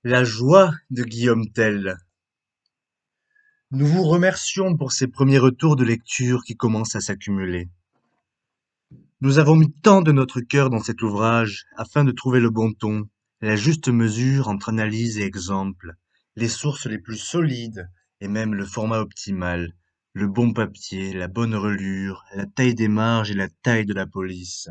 La joie de Guillaume Tell. Nous vous remercions pour ces premiers retours de lecture qui commencent à s'accumuler. Nous avons mis tant de notre cœur dans cet ouvrage afin de trouver le bon ton, la juste mesure entre analyse et exemple, les sources les plus solides et même le format optimal, le bon papier, la bonne relure, la taille des marges et la taille de la police.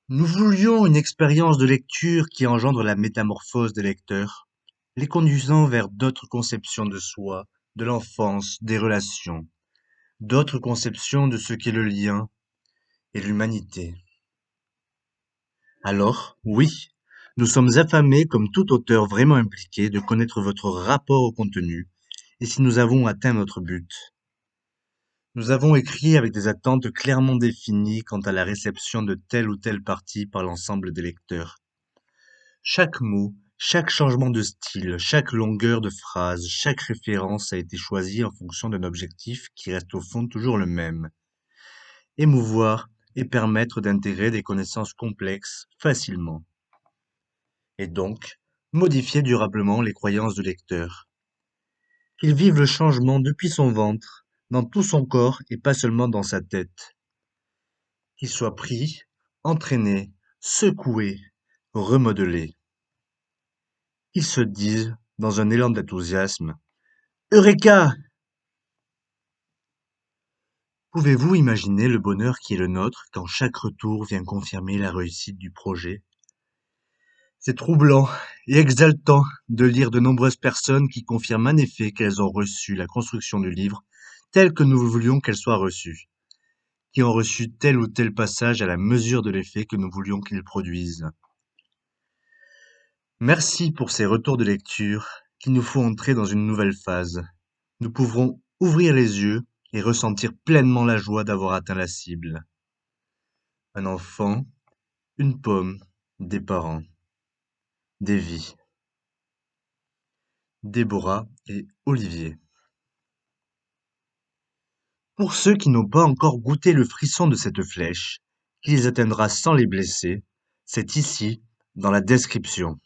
Nous voulions une expérience de lecture qui engendre la métamorphose des lecteurs, les conduisant vers d'autres conceptions de soi, de l'enfance, des relations, d'autres conceptions de ce qu'est le lien et l'humanité. Alors, oui, nous sommes affamés, comme tout auteur vraiment impliqué, de connaître votre rapport au contenu et si nous avons atteint notre but. Nous avons écrit avec des attentes clairement définies quant à la réception de telle ou telle partie par l'ensemble des lecteurs. Chaque mot, chaque changement de style, chaque longueur de phrase, chaque référence a été choisi en fonction d'un objectif qui reste au fond toujours le même. Émouvoir et permettre d'intégrer des connaissances complexes facilement. Et donc, modifier durablement les croyances du lecteur. Qu'il vive le changement depuis son ventre, dans tout son corps et pas seulement dans sa tête. Qu'il soit pris, entraîné, secoué, remodelé. Qu'il se dise, dans un élan d'enthousiasme, Eureka! Pouvez-vous imaginer le bonheur qui est le nôtre quand chaque retour vient confirmer la réussite du projet? C'est troublant et exaltant de lire de nombreuses personnes qui confirment en effet qu'elles ont reçu la construction du livre telle que nous voulions qu'elle soit reçue, qui ont reçu tel ou tel passage à la mesure de l'effet que nous voulions qu'il produise. Merci pour ces retours de lecture qui nous font entrer dans une nouvelle phase. Nous pourrons ouvrir les yeux et ressentir pleinement la joie d'avoir atteint la cible. Un enfant, une pomme, des parents, des vies. Déborah et Olivier. Pour ceux qui n'ont pas encore goûté le frisson de cette flèche, qui les atteindra sans les blesser, c'est ici, dans la description.